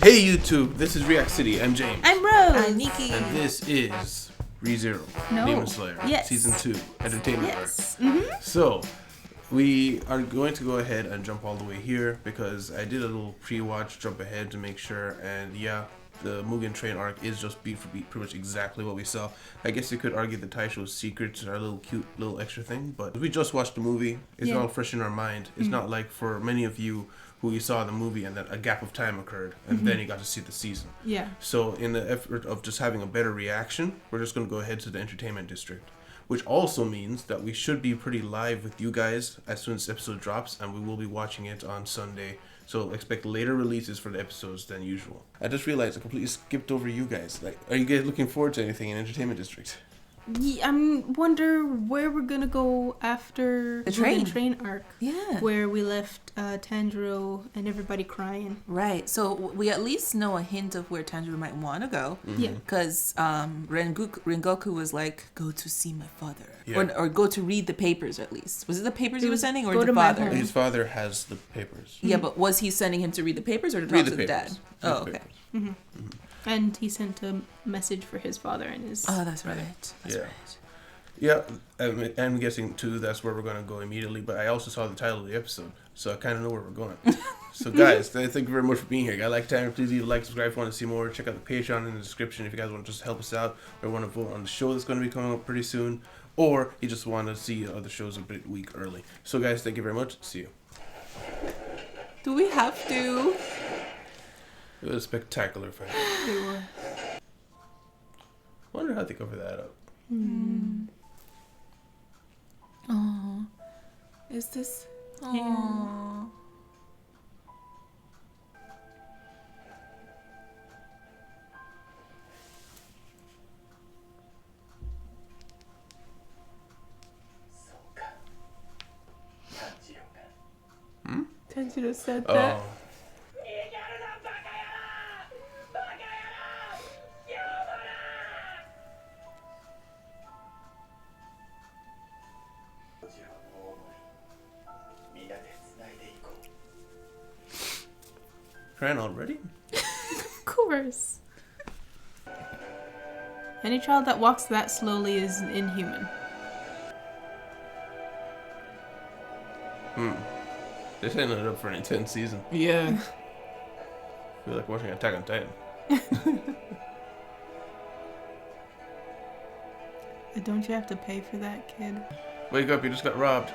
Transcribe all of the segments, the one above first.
Hey YouTube, this is React City. I'm James. I'm Rose. I'm Nikki. And this is ReZero, Demon Slayer, Season 2, Entertainment Arc. Mm-hmm. So, we are going to go ahead and jump all the way here because I did a little pre-watch jump ahead to make sure, and yeah, the Mugen Train arc is just beat for beat pretty much exactly what we saw. I guess you could argue the Taisho's secrets are a little cute little extra thing, but we just watched the movie. It's all fresh in our mind. It's not like for many of you who you saw the movie and then a gap of time occurred and then you got to see the season. Yeah. So in the effort of just having a better reaction, we're just going to go ahead to the entertainment district, which also means that we should be pretty live with you guys as soon as the episode drops, and we will be watching it on Sunday. So expect later releases for the episodes than usual. I just realized I completely skipped over you guys. Like, are you guys looking forward to anything in entertainment district? Yeah, I'm wonder where we're gonna go after The train arc. Yeah. Where we left Tanjiro and everybody crying. Right. So we at least know a hint of where Tanjiro might want to go. Mm-hmm. Yeah. Because Rengoku was like, go to see my father. Yeah. Or go to read the papers at least. Was it the papers he was sending or go the to my father? home. His father has the papers. Yeah, but was he sending him to read the papers or to Read talk the to the papers. dad? Read Oh, the okay. papers. Mm-hmm. And he sent a message for his father and his. Oh, that's right. That's Yeah. right. Yeah, I'm guessing too that's where we're going to go immediately, but I also saw the title of the episode, so I kind of know where we're going. So guys, thank you very much for being here. If you like time, please leave a like, subscribe if you want to see more. Check out the Patreon in the description if you guys want to just help us out, or want to vote on the show that's going to be coming up pretty soon, or you just want to see other shows a week early. So guys, thank you very much. See you. Do we have to? It was a spectacular fight. Wonder how they cover that up. Oh, is this? Oh. Tanjiro said that. Oh. Crying already? Of course. Any child that walks that slowly is inhuman. They're setting it up for an intense season. Yeah. I feel like watching Attack on Titan. Don't you have to pay for that, kid? Wake up, you just got robbed.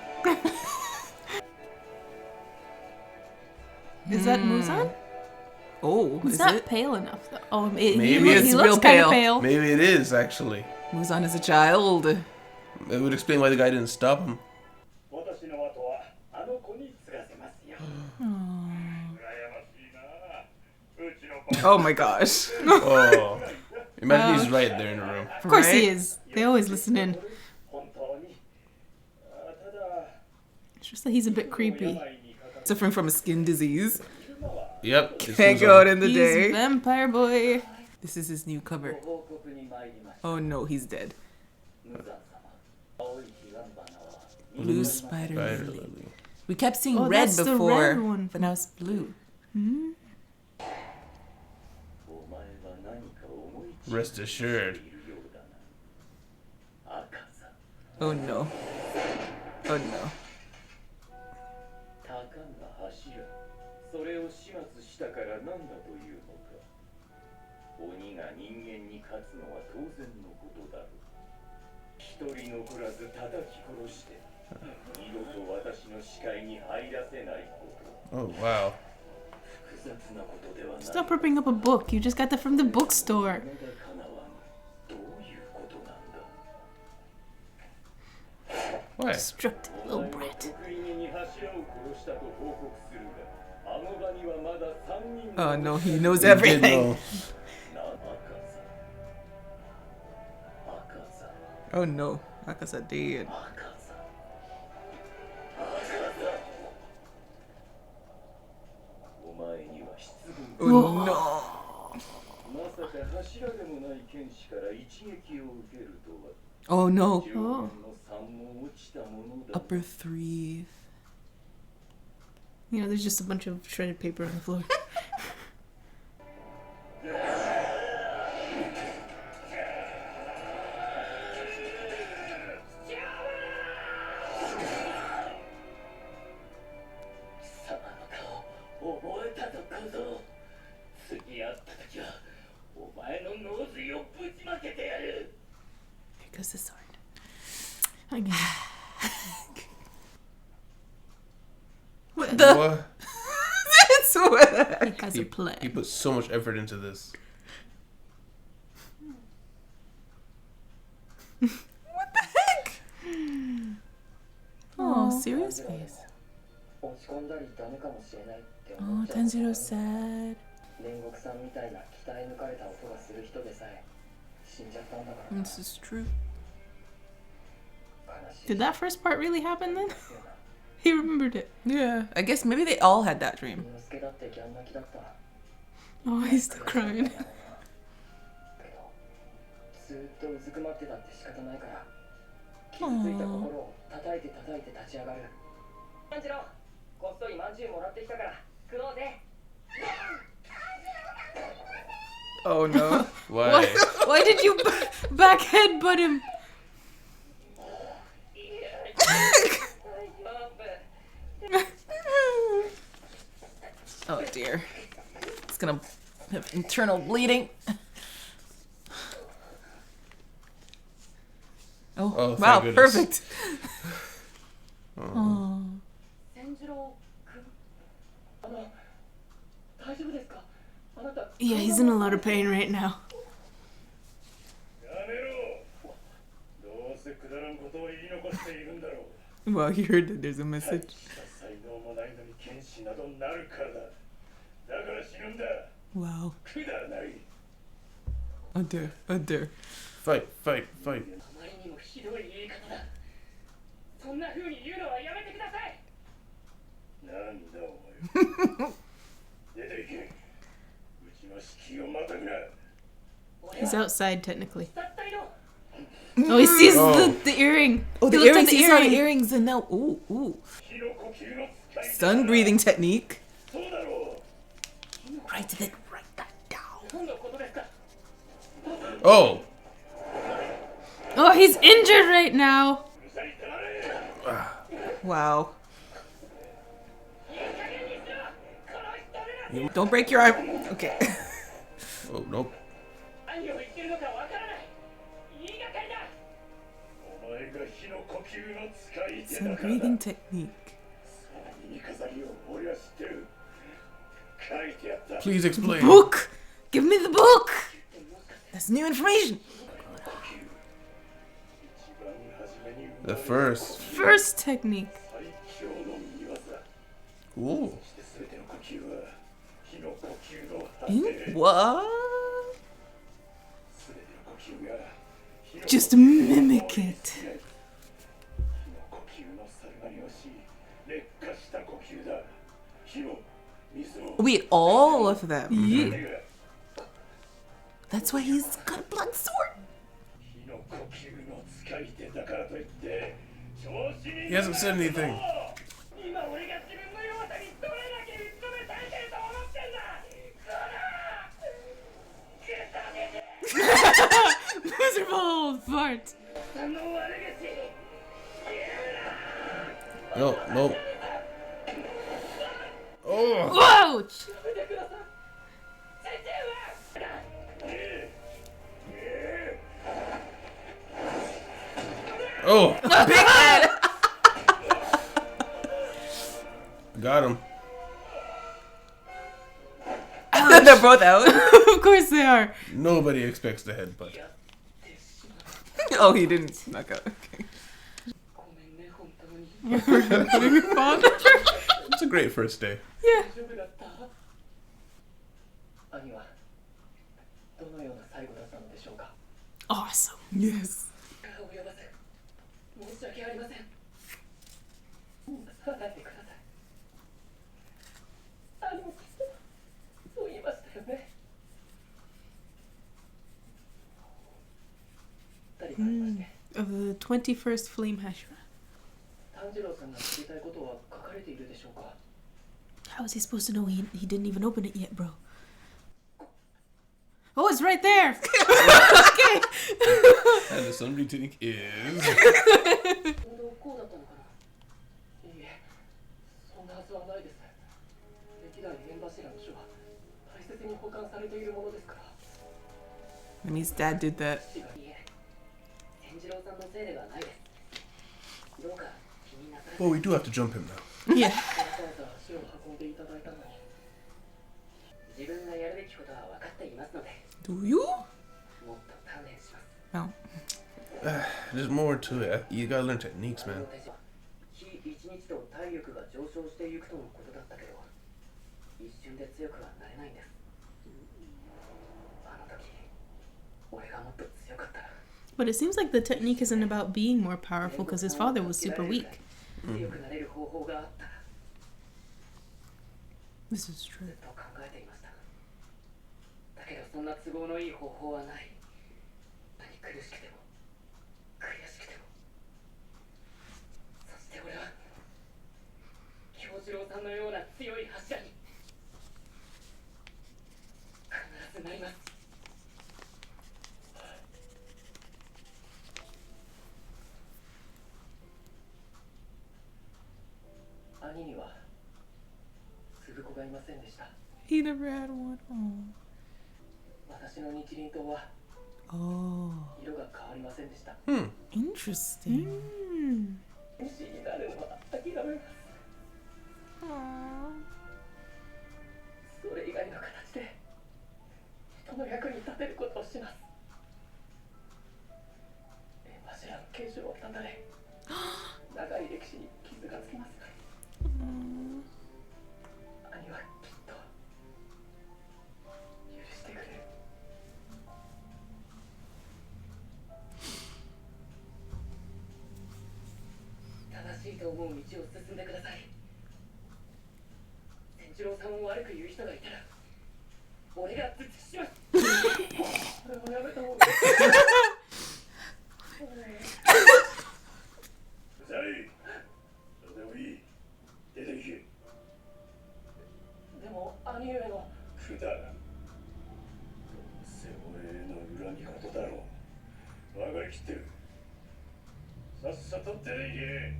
Is that Muzan? Oh, He's is not it? pale enough, though. Oh, Maybe he it's looks real kind of pale. pale. Maybe it is, actually. Muzan is a child. It would explain why the guy didn't stop him. Oh my gosh. Oh. Imagine he's right there in the room. Of course he Right? is. They always listen in. It's just that he's a bit creepy. Suffering from a skin disease. Yep. Can't go out in the He's day. vampire boy. This is his new cover. Oh no, he's dead. Blue spider lily. Lily. We kept seeing Oh, red that's the before, red one. but now it's blue. Rest assured. Oh no. Oh no. たかが柱それを始末したからなんだというのか鬼が人間に勝つのは当然のことだろう一人残らず叩き殺して二度と私の視界に入らせないこと Oh, wow. 複雑なことではない Stop ripping up a book. You just got that from the bookstore. まだかなわんどういうことなんだ Why? Destructive お little 前は brat. 得意げに柱を殺したと報告するがあの場にはまだ3人 Oh no, he knows He did everything. know. 赤さ Oh no, Akasa dead. 赤さ お前には失望 Oh no. まさか柱でもない剣士から一撃を受けるとは Oh no. 10年の3も落ちたものだ Upper three. You know, there's just a bunch of shredded paper on the floor. ぞ。次会った時はお前の脳髄をぶちまけてやる。 Here goes the sword. Again. What the? What? It's what? He has a plan. He put so much effort into this. What the heck? Oh, serious face. 落ち込んだりダメかもしれないって思 Oh, っちゃう。 Tanjiro's sad. 煉獄さんみたいな鍛え抜かれた音がする人でさえ死んじゃったんだからな。 This is true. 悲しい。 Did that first part really happen then? He remembered it. Yeah. I guess maybe they all had that dream. 猪之助だってギャン泣きだった。 Oh, he's still crying. けどずっとうずくまってたって仕方ないから傷ついた心を叩いて立ち上がる。炭治郎、こっそりまんじゅうもらってきたから食おうぜ。 Oh no. Why? Why did you back headbutt him? Oh dear. It's gonna have internal bleeding. Oh, Oh, wow, thank goodness. perfect. Oh. 炭治郎くん、大丈夫ですか？あなた。 Yeah, he's in a lot of pain right now. やめろ。どうせくだらんことを言い残しているんだろう。 Well, he heard that there's a 大 message. した才能もないのに剣士などなるからだ。だから死ぬんだ。 Wow. くだらない。 Oh dear. Oh dear. Fight, fight, あ fight. まりにもひどい言い方だ。そんな風に言うのはやめてください。なんだお前。出ていけ。うちの敷居をまたぐな。 He's outside technically. たったりの。 Oh, he sees Oh. the earring. Oh, the He looked earrings. at He saw the earrings and now. Ooh, ooh. 火の呼吸の使い方。 Sun breathing technique. そうだろう。 Right to the. Write that down. 何のことですか。 Oh! Oh, he's injured right now. うるさいたまれ。 Wow. いい加減にしろ。この人でな。 Don't break your arm. Okay. Oh, nope. 何を言ってるのかわからない。言いがかりだ。お前が火の呼吸の使い手 Sun だからだ。 breathing technique. 耳飾りを俺は知ってる。書いてあった。 Please explain. Book. Give me the book. That's new information. 一番初めに The first. First technique. 最強の見業。 Ooh. そして全ての呼吸は火の呼吸の果 In て。 what? 全ての呼吸が火の Just mimic it. 火の呼吸の猿がにをし劣化した呼吸だ。火の水を Wait, all of them. Yeah. That's why he's got a blood sword. 火の呼吸の使い手だからといって調子に He hasn't said anything. 今俺が自分の弱さにどれだけ認めたいけると思ってんだ。Miserable fart. その悪口 No, no. Oh! Whoa! やめてください。先生は Oh! Big head. Got him. They're both out. Of course they are. Nobody expects the headbutt. Oh, he didn't snuck out. Okay. ごめんね本当に It's a great first day. Yeah. 大丈夫だった兄はどのような最後だったのでしょうか。 Awesome. Yes. お呼ばせ申し訳ありません。離れてください。兄もきっとそう言いましたよね。誰かありまして、 Of the 21st Flame Hashira. 炭治郎さんが知りたいことは書かれているでしょうか。 How is he supposed to know he didn't even open it yet, bro? Oh, it's right there. Okay. And the somebody think is. 本当こうだったのかな。いいえ、そんなはずはないです。歴代縁柱の書はに保管されているものですから。 That means dad did that. いえ、千次郎さんのせいではないです。どうか気になさらず。 Well, we do have to jump him now. Yeah. わざわざ足を運んでいただいたのに、自分がやるべきことは分かっていますので、 Do you? もっと鍛錬します。 No. There's more to it. You gotta learn techniques, man. 日一日と体力が上昇していくとのことだったけど、一瞬で強くはなれないんです。あの時、俺がもっと強かったら。 But it seems like the technique isn't about being more powerful because his father was super weak. 強くなれる方法があったら This is true. ずっと考えていました。だけどそんな都合のいい方法はない。何苦しくても悔しくても、そして俺は京次郎さんのような強い柱に必ずなります。兄には鈴子がいませんでした。 He never had one. Oh. 私の日輪刀は Oh. 色が変わりませんでした。 Interesting. 武士になるのは諦めます。 それ以外の形で人の役に立てることをします。縁柱の継承を断たれ、長い歴史に傷がつきます。兄はきっと許してくれる。正しいと思う道を進んでください。千次郎さんを悪く言う人がいたら俺がぶつします。それもやめた方がいい。うざい。どうでもいい。出て行け。でも兄上のくだらん。どうせ俺への恨み事だろう。分かりきってる。さっさと出て行け。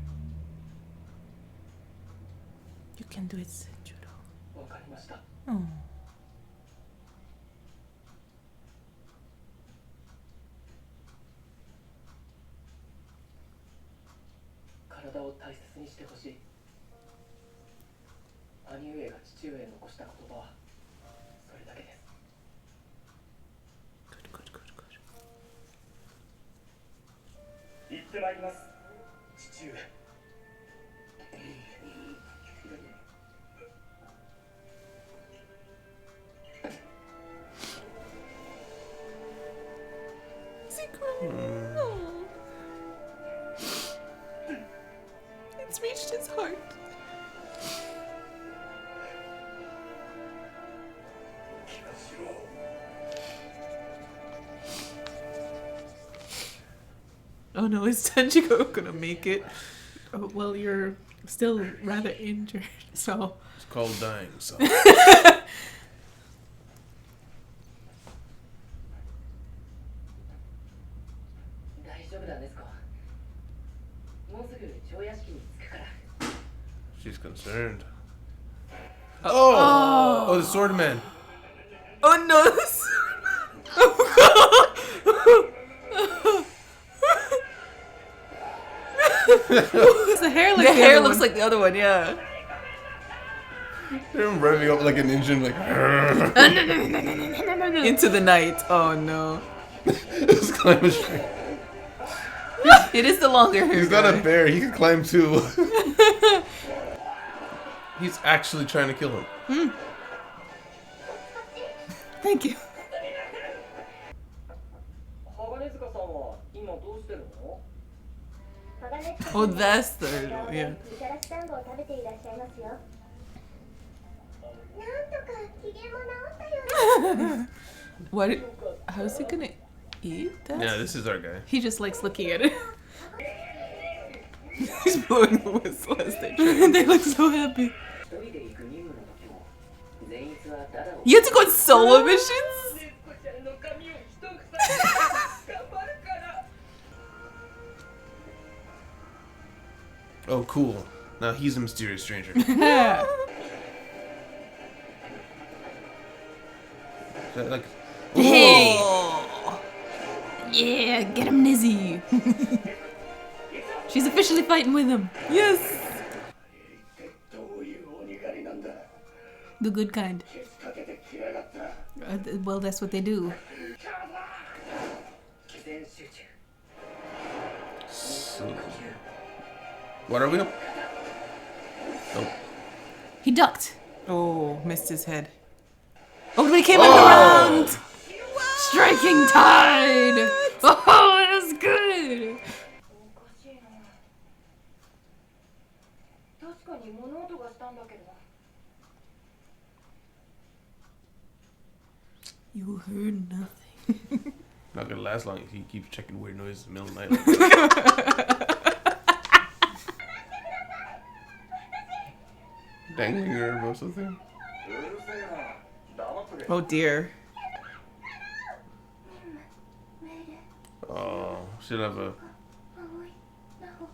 You can do it, Senjuro. わかりました。 Oh. 体を大切にしてほしい。兄上が父上へ残した言葉はそれだけです。 Good, good, good, good. 行ってまいります、父上。 Is he crying? No. It's reached his heart. Oh no, is Tenjigo gonna make it? Oh, well, you're still rather injured, so. It's called dying, so. 大丈夫だねすか。もうすぐ蝶屋敷に着くから。 She's concerned. Oh, the sword man. Oh no! The hair like The hair looks one. like the other one, yeah. They're revving up like an engine, like. Into the night. Oh no. This climb is straight. It is the longer hair. He's not a guy. bear. He can climb too. He's actually trying to kill him. Thank you. 鋼塚さんは今どうしてるの？ Oh, that's the yeah. みたらし団子を食べていらっしゃいますよ。なんとか機嫌も治ったようです。 What? How is he gonna eat that? Yeah, this is our guy. He just likes looking at it. He's blowing the whistle as they try. They look so happy. 一人で行く任務の時も善逸はダダを。 You have to go on solo missions? ねこちゃんの髪を一口頑張るから。 Oh, cool. Now he's a mysterious stranger. Like, Hey! Oh. Yeah, get him, Nizzy. She's officially fighting with him. Yes. どういう鬼狩りなんだ The good kind. ケツかけてきやがった Well, that's what they do. 全集中 so, what are we up? Oh. He ducked. Oh, missed his head. Oh, but he came in Oh. around. Striking tide. Oh, that was good. おかしいな確かに物音がしたんだけど You heard nothing. Not gonna last long if he keeps checking weird noises in the middle of the night. Dangling herb or something? うるせえな黙っとけ Oh dear. メイレ Oh, should have a. 葵ナホ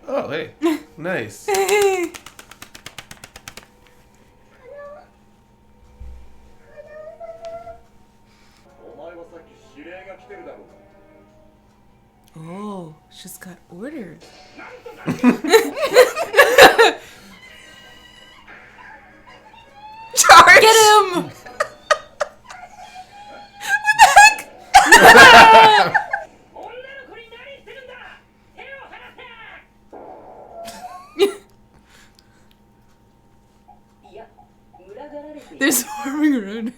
Oh, hey. Nice. お前はさっき指令が来てるだろう Oh, she's got orders. Charge! Get him! 女の子に何してるんだ手を離せいや群がられてい They're swarming around.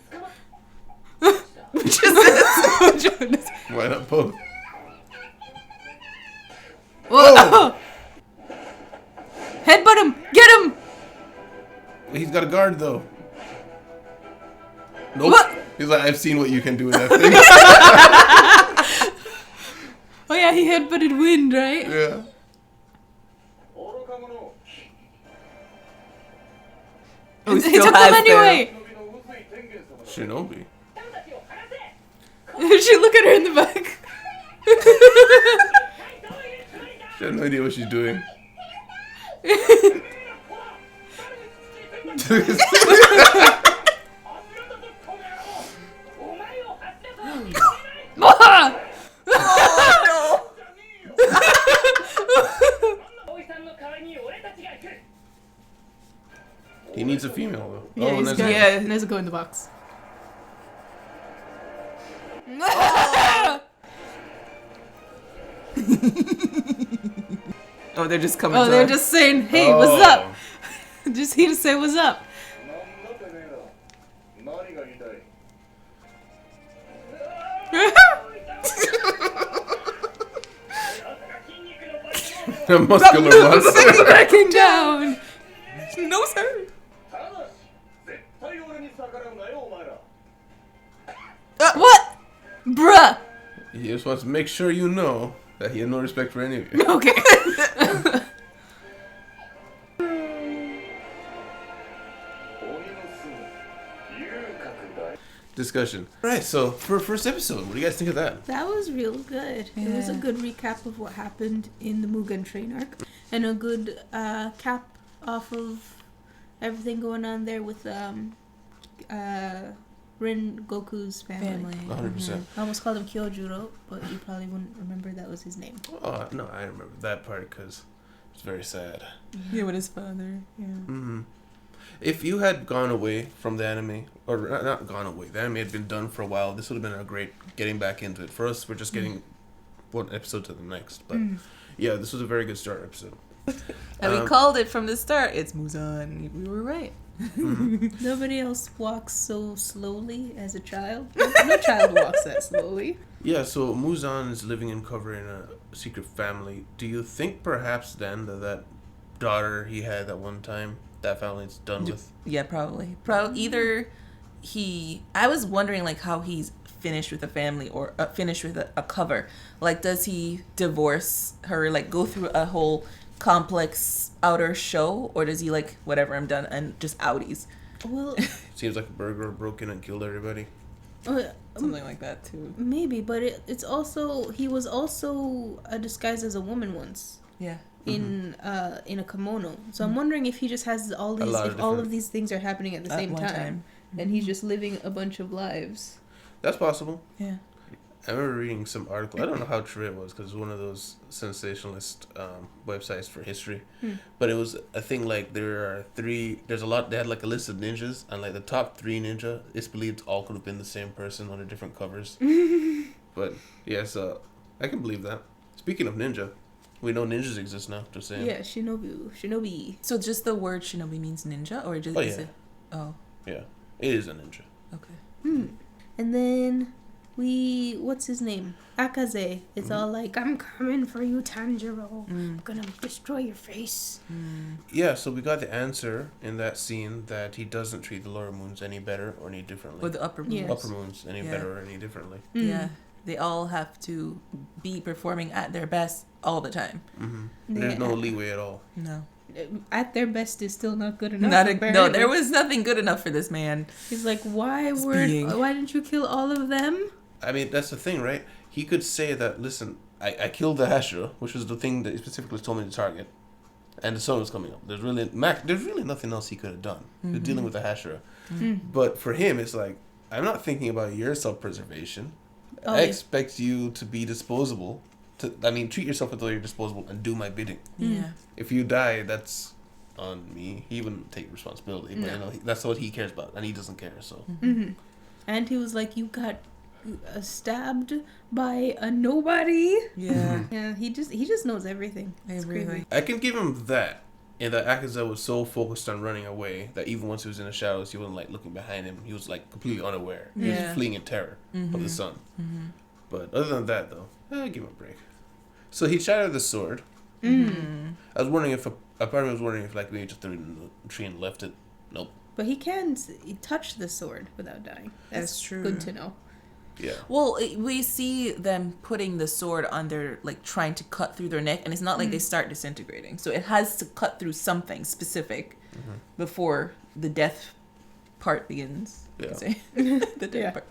Why not both? Whoa! Headbutt him! Get him! He's got a guard though. Nope. What? He's like, I've seen what you can do with that thing. Oh yeah, he headbutted wind, right? Yeah. 愚か者 Oh, He still took has them them. anyway. 忍びの渦井天元様だ Shinobi. たちを離せ She look at her in the back. どういうつもりだ She has no idea what she's doing. 柱だとこの野郎お前を柱とは認めない Ah! 葵さんの代わりに俺たちが行く He needs a female though. Yeah, oh, he's Nezuko. got Yeah. Nezuko in the box. Oh, they're just coming. Oh, to they're her. just saying, hey, what's Oh. up? Just here to say what's up. なんだてめえら何が言いたい A muscular monster. Backing down. She knows her. ただし絶対俺に逆らうなよお前ら What? Bruh. He just wants to make sure you know that he has no respect for any of you. Okay. 鬼の巣遊郭だい Discussion. Alright, so for first episode, what do you guys think of that? That was real good. It was a Yeah. good recap of what happened in the Mugen Train arc, and a good cap off of everything going on there with Rin Goku's family. 100%. I almost called him Kyojuro, but you probably wouldn't remember that was his name. Oh, no, I remember that part because it's very sad. Yeah, with his father. Yeah. Mm-hmm. If you had gone away from the anime, or not gone away, the anime had been done for a while, this would have been a great getting back into it. For us, we're just getting one episode to the next. But yeah, this was a very good start episode. And we called it from the start. It's Muzan. We were right. Nobody else walks so slowly as a child. No child walks that slowly. Yeah, so Muzan is living in cover in a secret family. Do you think perhaps then that daughter he had at one time, that family's done with? Yeah, probably. Probably either he. I was wondering like how he's finished with a family or finished with a cover. Like, does he divorce her? Like, go through a whole complex outer show, or does he like whatever, I'm done, and just outies? Well, Seems like a burglar broke in and killed everybody. Something like that too. maybe, but it's also he was also disguised as a woman once. Yeah. in a kimono. So I'm wondering if he just has all these, lot if of all different- of these things are happening at the same one time, and he's just living a bunch of lives. That's possible. Yeah. I remember reading some article. I don't know how true it was because it was one of those sensationalist websites for history. But it was a thing like there are three. There's a lot. They had like a list of ninjas, and like the top 3 ninja, it's believed all could have been the same person under different covers. But yeah, so I can believe that. Speaking of ninja, we know ninjas exist now. Just saying. Yeah, shinobi. So just the word shinobi means ninja, or just Oh, is yeah. it? Oh, Yeah, it is a ninja. okay. And then what's his name? Akaze. It's all like, I'm coming for you, Tanjiro. I'm gonna destroy your face. Yeah, so we got the answer in that scene that he doesn't treat the lower moons any better or any differently. Or the upper moon. Yeah. Upper moons any Yeah. better or any differently. Yeah. They all have to be performing at their best all the time. There's no Yeah. leeway at all. No. At their best is still not good enough. No, apparently. there was nothing good enough for this man. He's like, why being. didn't you kill all of them? I mean, that's the thing, right? He could say that, listen, I killed the Hashira, which was the thing that he specifically told me to target, and the sun was coming up. There's really nothing else he could have done. He's dealing with the Hashira. But for him, it's like, I'm not thinking about your self-preservation. Oh, I yeah. expect you to be disposable. Treat yourself as though you're disposable and do my bidding. Yeah. If you die, that's on me. He wouldn't take responsibility, but No. that's what he cares about, and he doesn't care. So And he was like, you got stabbed by a nobody. Yeah. Yeah, he just knows everything. It's crazy. Everything. I can give him that. And that Akaza was so focused on running away that even once he was in the shadows, he wasn't like looking behind him. He was like completely unaware. He Yeah. was fleeing in terror of the sun. But other than that, though, give him a break. So he shattered the sword. I was wondering if a part of me was wondering if like we just threw it in the tree and left it. Nope. But he can touch the sword without dying. That's true. Good to know. Yeah. Well, we see them putting the sword on their, like, trying to cut through their neck, and it's not like they start disintegrating. So it has to cut through something specific before the death part begins. you could Yeah. say. The death Yeah. part.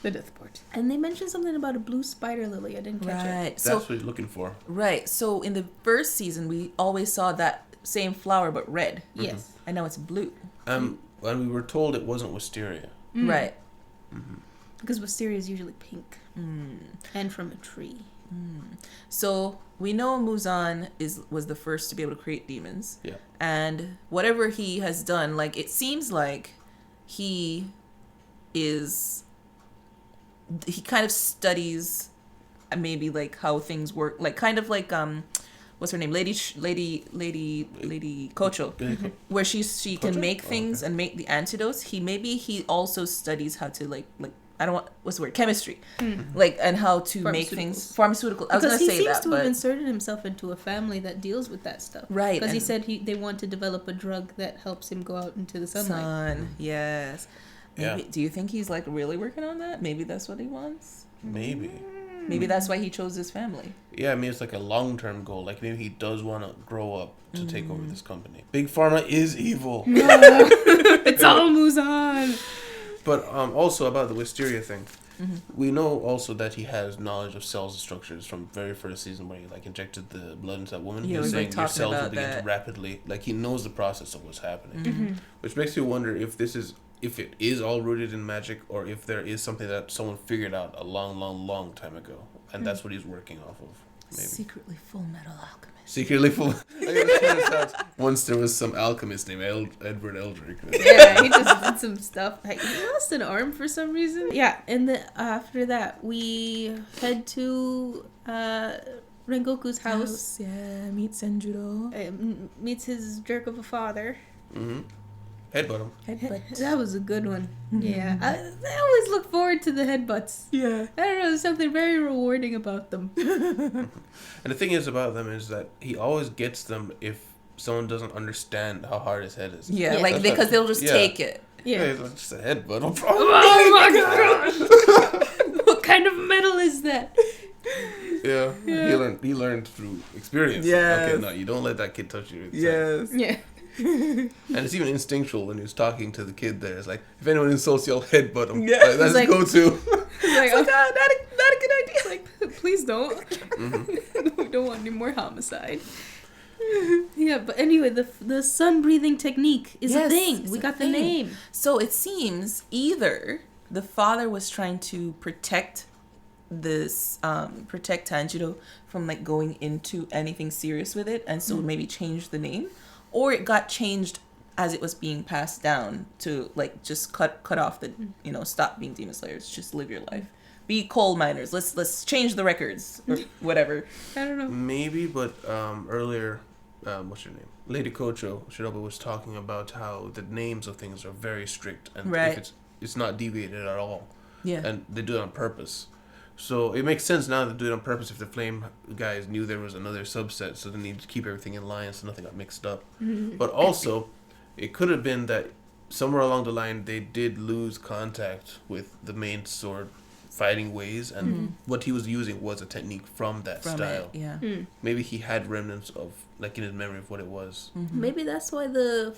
The death part. And they mentioned something about a blue spider lily. I didn't catch it. Right. That's So what he's looking for. right. So in the first season, we always saw that same flower but red, Yes. and now it's blue. And we were told it wasn't wisteria. Right. Because wisteria is usually pink. And from a tree. So we know Muzan was the first to be able to create demons. Yeah. And whatever he has done, like, it seems like he kind of studies maybe like how things work, like kind of like what's her name, Lady Kocho, where she can Kocho? make things and make the antidotes. He also studies how to like I don't want what's the word, chemistry, like, and how to make things pharmaceutical. I was Because gonna he say seems that, to have but inserted himself into a family that deals with that stuff. Right, Because he and- said they want to develop a drug that helps him go out into the sunlight. yes. Yeah. Maybe, do you think he's like really working on that? Maybe that's what he wants. Maybe. Maybe that's why he chose his family. Yeah, I mean, it's like a long-term goal. Like, maybe he does want to grow up to take over this company. Big Pharma is evil. It's all Muzan. But also about the wisteria thing, we know also that he has knowledge of cells and structures from very first season where he like injected the blood into that woman. Yeah, He was we were saying your talking cells will about begin that. to rapidly, like he knows the process of what's happening, which makes you wonder if it is all rooted in magic or if there is something that someone figured out a long time ago, and that's what he's working off of. Maybe. Secretly Full Metal Alchemist. Secretly full. It turns out once there was some alchemist named Edward Eldrick. Yeah, he just did some stuff. He lost an arm for some reason. Yeah, and after that, we head to Rengoku's house. Yeah, meet Senjuro. Meets his jerk of a father. Headbutt him. Headbutt. That was a good one. Yeah, I always look forward to the headbutts. Yeah. I don't know, there's something very rewarding about them. And the thing is about them is that he always gets them if someone doesn't understand how hard his head is. Yeah, Yeah. like, That's because what- they'll just yeah. take it. Yeah, Yeah. it's like just a headbutt. Oh my god! What kind of metal is that? Yeah. He learned through experience. Yes. Okay, no, you don't let that kid touch you. Yeah. And it's even instinctual when he was talking to the kid there. It's like, if anyone insults you, I'll headbutt him. Yeah. Like, that's It's like- his go-to. Like, Oh God, not a good idea. like, please don't. We don't want any more homicide. Yeah, but anyway, the sun breathing technique is a Yes, thing. it's We a got the thing. name. So it seems either the father was trying to protect Tanjiro from like going into anything serious with it, and so maybe change the name, or it got changed as it was being passed down to like just cut off the stop being demon slayers, just live your life, be coal miners. Let's change the records or whatever. I don't know. Maybe, but earlier, what's your name? Lady Kocho Shinobu was talking about how the names of things are very strict, and Right. if it's not deviated at all, Yeah. and they do it on purpose. So it makes sense now to do it on purpose if the flame guys knew there was another subset, so they needed to keep everything in line so nothing got mixed up. But also, it could have been that somewhere along the line they did lose contact with the main sword fighting ways, and what he was using was a technique from that From style. it, yeah. Maybe he had remnants of, like, in his memory of what it was. Maybe that's why the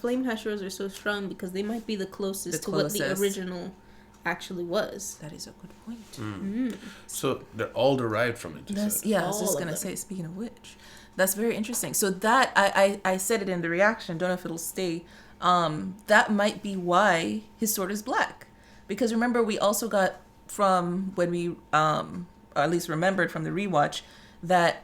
flame Hashiras are so strong, because they might be the closest to what the closest. original actually was. That is a good point. So they're all derived from it. you That's, said. yeah, I was All just of gonna them. say. Speaking of which, that's very interesting. So that I said it in the reaction. Don't know if it'll stay. That might be why his sword is black, because remember we also got from when we or at least remembered from the rewatch that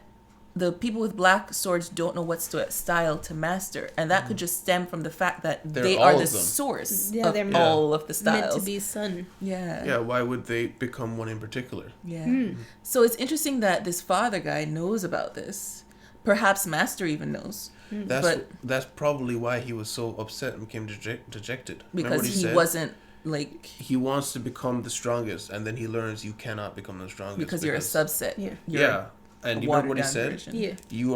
the people with black swords don't know what style to master, and that could just stem from the fact that They're they all are the of them. source Yeah, of they're all of the styles. Meant to be sun. Yeah, why would they become one in particular? Yeah. So it's interesting that this father guy knows about this. Perhaps Master even knows. That's probably why he was so upset and became dejected. Remember Because what he said? wasn't like He wants to become the strongest, and then he learns you cannot become the strongest because you're a subset. Yeah. You're Yeah, and you remember what he watered-down said? version. Yeah. You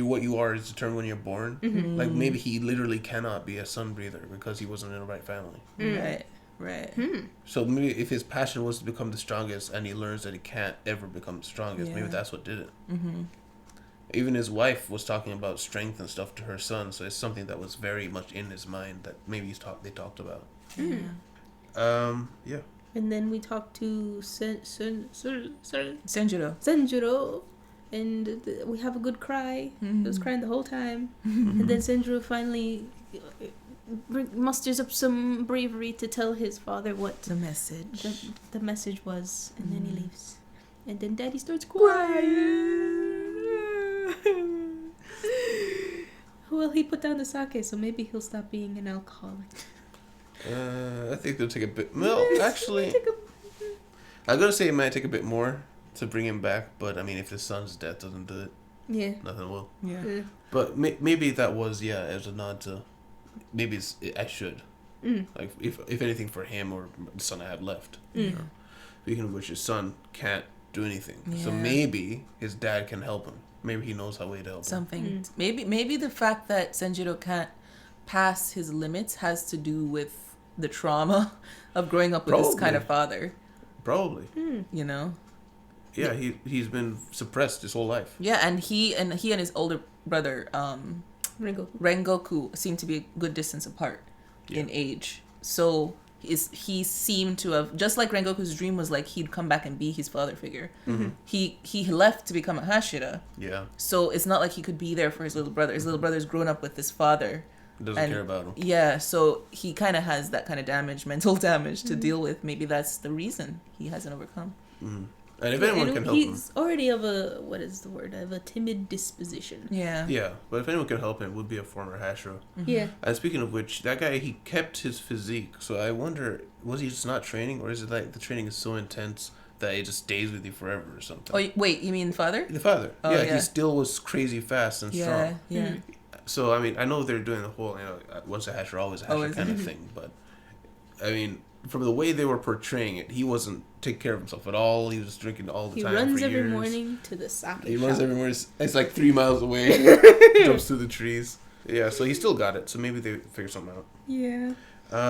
what you are is determined when you're born. Like maybe he literally cannot be a sun breather because he wasn't in the right family. Right. Right. So maybe if his passion was to become the strongest, and he learns that he can't ever become the strongest, maybe Yeah. that's what did it. Even his wife was talking about strength and stuff to her son, so it's something that was very much in his mind that maybe they talked about. Yeah. And then we talked to Senjuro. Senjuro, and we have a good cry. He was crying the whole time. And then Senjuro finally musters up some bravery to tell his father what The message. the message was, and then he leaves. And then Daddy starts crying. Well, he put down the sake, so maybe he'll stop being an alcoholic. I think it'll take a bit. Well, actually, I'm gonna say it might take a bit more to bring him back, but I mean, if his son's death doesn't do it, Yeah. nothing will. Yeah. But maybe that was as a nod to maybe I should like if anything for him or the son I have left. You know? Speaking of which, his son can't do anything, so Yeah. maybe his dad can help him. Maybe he knows how way to help him. Something. Maybe the fact that Senjuro can't pass his limits has to do with the trauma of growing up with this kind of father. Probably. You know. Yeah, he's been suppressed his whole life. Yeah, and he and his older brother Ringo. Rengoku seem to be a good distance apart in age. So he seemed to have, just like Rengoku's dream was like he'd come back and be his father figure. He left to become a Hashira. Yeah. So it's not like he could be there for his little brother. His little brother's grown up with his father. Doesn't care about him. Yeah, so he kind of has that kind of damage, mental damage to deal with. Maybe that's the reason he hasn't overcome. And if anyone can help him. He's already of a of a timid disposition. Yeah. Yeah, but if anyone can help him, it would be a former Hashira. Yeah. And speaking of which, that guy, he kept his physique. So I wonder, was he just not training? Or is it like the training is so intense that it just stays with you forever or something? Oh, wait, you mean father? The father. Oh, yeah, yeah. he still was crazy fast and Yeah, strong. yeah. So, I mean, I know they're doing the whole, once a Hashira, always a Hashira Always. kind of thing. But, I mean, from the way they were portraying it, he wasn't taking care of himself at all. He was just drinking all the He time runs for every years. morning to the sake He shop. runs every morning. It's like 3 miles away. Jumps through the trees. Yeah, so he still got it. So maybe they figure something out. Yeah.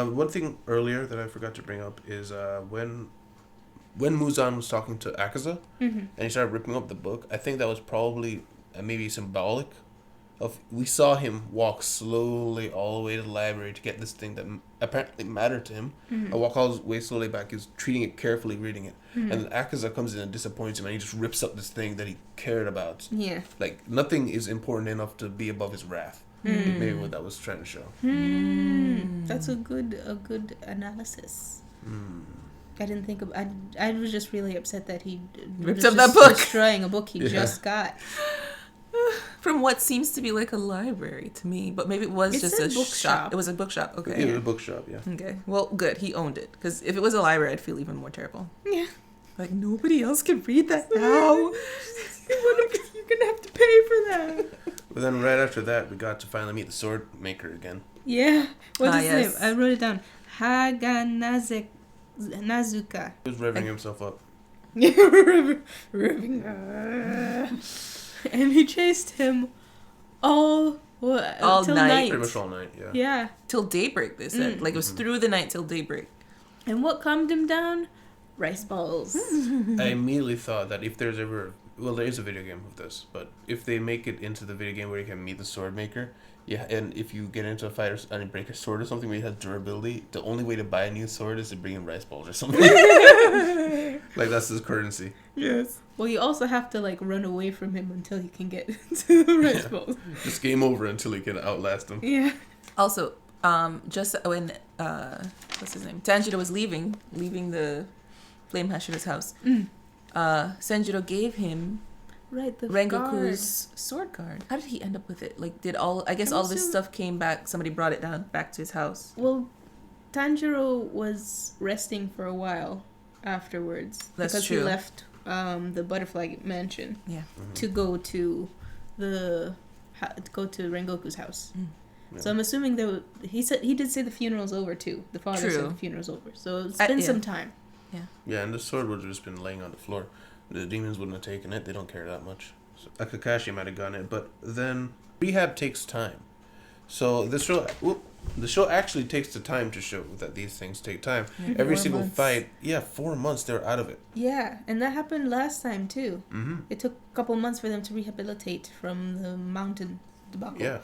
One thing earlier that I forgot to bring up is when Muzan was talking to Akaza and he started ripping up the book, I think that was probably maybe symbolic we saw him walk slowly all the way to the library to get this thing that apparently mattered to him. Mm-hmm. I walk all the way slowly back. He's treating it carefully, reading it, Mm-hmm. and then Akaza comes in and disappoints him, and he just rips up this thing that he cared about. Yeah. Like nothing is important enough to be above his wrath. Maybe what that was trying to show. That's a good analysis. I didn't think of. I was just really upset that he Ripped was up that just book. destroying a book he Yeah. just got. From what seems to be like a library to me, but maybe it was It's just a a bookshop. shop. It was a bookshop. Okay. Yeah, the bookshop. Yeah. Okay. Well, good. He owned it. Because if it was a library, I'd feel even more terrible. Yeah. Like, nobody else can read that now. You're gonna have to pay for that. But then right after that, we got to finally meet the sword maker again. Yeah. What's his yes. name? I wrote it down. Haganazuka. He was revving himself up. And he chased him all till night. Pretty much all night. Yeah. Yeah. Till daybreak, they said. Like, it was through the night till daybreak. And what calmed him down? Rice balls. I immediately thought that if there's ever, well, there is a video game of this, but if they make it into the video game where you can meet the sword maker, yeah, and if you get into a fight and you break a sword or something where you have durability, the only way to buy a new sword is to bring in rice balls or something. Like that's his currency. Yes. Well, you also have to like run away from him until you can get to the rice balls. Just game over until you can outlast him. Yeah. Also, just when, what's his name? Tanjiro was leaving the Flame Hashira's house. Senjiro gave him Right, the Rengoku's sword guard. How did he end up with it? Like, I guess I'm all of his assuming- stuff came back. Somebody brought it down back to his house. Well, Tanjiro was resting for a while afterwards. That's because true. he left the butterfly mansion Yeah. to go to Rengoku's house. So I'm assuming he did say the funeral's over too. The father True. said the funeral's over. So it's been yeah. some time. Yeah, and the sword would have just been laying on the floor. The demons wouldn't have taken it. They don't care that much. So Kakashi might have gotten it, but then rehab takes time. So the show actually takes the time to show that these things take time. Yeah, Every 4 single months. fight, 4 months they're out of it. Yeah, and that happened last time too. Mm-hmm. It took a couple months for them to rehabilitate from the mountain debacle. Yeah.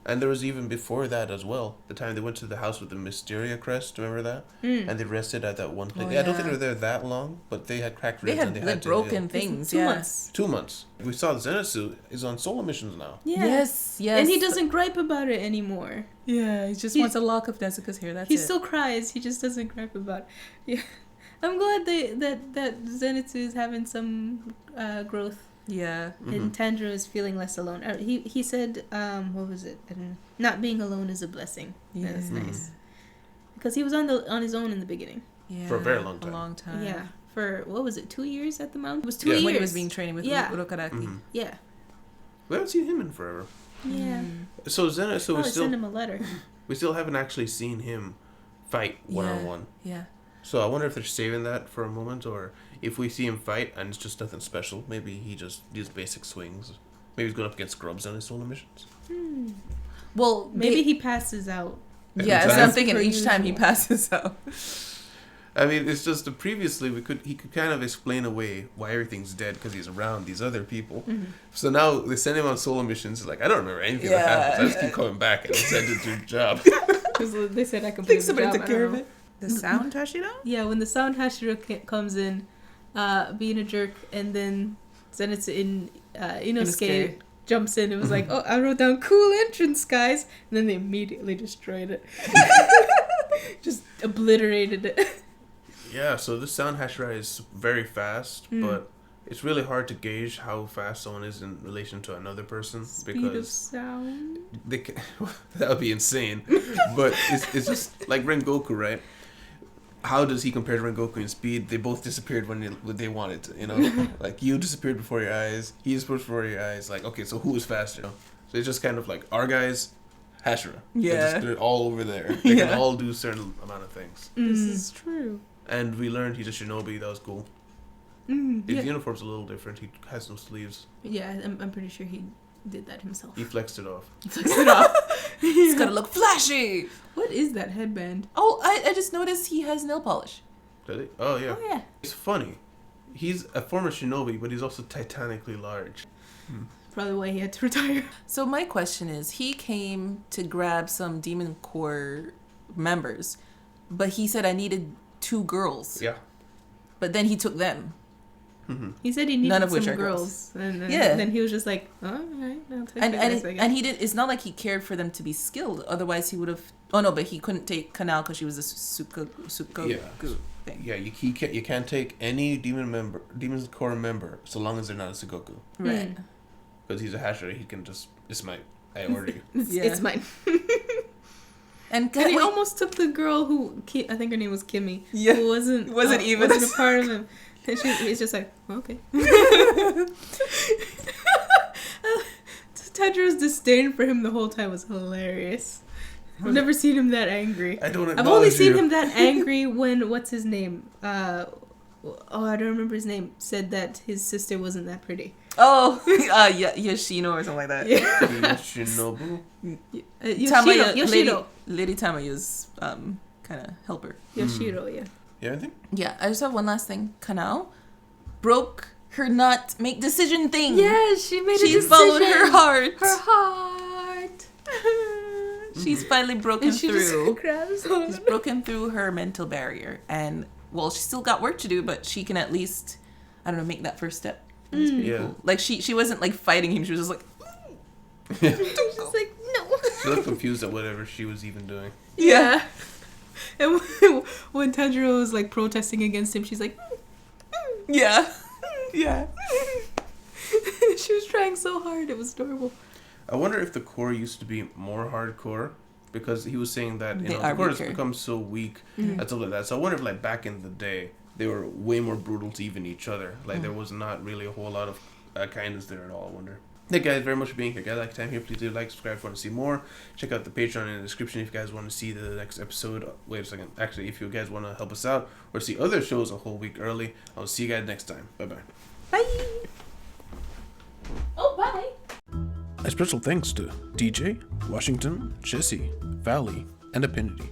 And there was even before that as well. The time they went to the house with the Mysteria crest, remember that? And they rested at that one place. Oh, I don't think yeah. they were there that long, but they had cracked They ribs and had they like had to broken heal. things. 2 yeah. months. 2 months. We saw Zenitsu is on solo missions now. Yeah. Yes. And he doesn't gripe about it anymore. Yeah, he just wants a lock of Nezuka's hair. That's He it. still cries. He just doesn't gripe about it. Yeah. I'm glad that Zenitsu is having some growth. Yeah. And Tanjiro is feeling less alone. He said, what was it? Not being alone is a blessing. Yeah. That's nice. Because he was on his own in the beginning. Yeah. For a very long time. A long time. Yeah. For, what was it, 2 years at the mountain? It was 2 Yeah. years. When he was being trained with Yeah. Urokaraki. Mhm. Yeah. We haven't seen him in forever. Yeah. So Zenitsu, Probably send him a letter. we still haven't actually seen him fight one-on-one. Yeah. So I wonder if they're saving that for a moment, or if we see him fight and it's just nothing special. Maybe he just does basic swings. Maybe he's going up against Grubs on his solo missions. Well, Maybe he passes out. Yeah, Every so I'm time. thinking Per each time he usual. passes out. I mean, it's just that previously he could kind of explain away why everything's dead because he's around these other people. So now they send him on solo missions. Like, I don't remember anything that happens. I just keep coming back and send it to the job. Because they said I can I think somebody took care of it. The sound, Hashira? Yeah, when the sound Hashira comes in, being a jerk, and then Zenitsu in Inosuke jumps in. It was like, oh, I wrote down cool entrance, guys. And then they immediately destroyed it. Just obliterated it. Yeah, so this sound Hashira is very fast, but it's really hard to gauge how fast someone is in relation to another person Speed of because sound. they can, that would be insane. But it's just like Rengoku, right? How does he compare to Rengoku in speed? They both disappeared when they wanted to, you know? Like, you disappeared before your eyes, he disappeared before your eyes. Like, okay, so who is faster? So it's just kind of like, our guys, Hashira. Yeah. They're all over there. They can all do a certain amount of things. This is true. And we learned he's a shinobi. That was cool. His uniform's a little different. He has no sleeves. Yeah, I'm pretty sure he did that himself. He flexed it off. Flicks it off. It's gotta look flashy. What is that headband? Oh, I just noticed he has nail polish. Did he? Oh, yeah. Oh, yeah. It's funny. He's a former shinobi, but he's also titanically large. probably why he had to retire. So my question is, he came to grab some Demon Corps members, but he said I needed 2 girls. Yeah. But then he took them. He said he needed None of which some are girls. And Yeah. then he was just like, oh, all right, I'll take And you guys, I guess. and he did. It's not like he cared for them to be skilled. Otherwise, he would have. Oh no, but he couldn't take Kanao because she was a Sukoku thing. Yeah, you can't take any Demon Core member so long as they're not a Sugoku. Right. Because he's a Hashira, he can just, it's my, I order you. It's mine. And And he wait, almost took the girl who, I think her name was Kimmy, Yeah. who wasn't even a part of him. And he's just like, okay. Tajiro's disdain for him the whole time was hilarious. I've never seen him that angry. I don't I've only acknowledge seen you. him that angry when, what's his name? I don't remember his name, said that his sister wasn't that pretty. oh, yeah, Yoshino or something like that. Yeah. Shinobu? Tamaya, Yoshiro. Lady Tamaya's kind of helper. Yoshiro, yeah. Yeah, I think. Yeah, I just have one last thing. Kanao broke her not make decision thing. Yeah, she made a She decision. followed her heart. Her heart. She's finally broken And she through. just grabs on She's it. broken through her mental barrier, and well, she's still got work to do, but she can at least, I don't know, make that first step. And it's pretty Yeah. cool. Like she wasn't like fighting him. She was just like, She's like, no. She looked confused at whatever she was even doing. Yeah. And when Tanjiro was like protesting against him, she's like, yeah, yeah. she was trying so hard. It was adorable. I wonder if the core used to be more hardcore, because he was saying that They the are core has weaker. become so weak and stuff like that. So I wonder if like back in the day they were way more brutal to even each other. Like there was not really a whole lot of kindness there at all. I wonder. Thank you guys very much for being here. Guys, like time here. Please do like, subscribe if you want to see more. Check out the Patreon in the description if you guys want to see the next episode. Wait a second. Actually, if you guys want to help us out or see other shows a whole week early, I'll see you guys next time. Bye bye. Bye. Oh, bye. A special thanks to DJ, Washington, Jesse, Valley, and Affinity.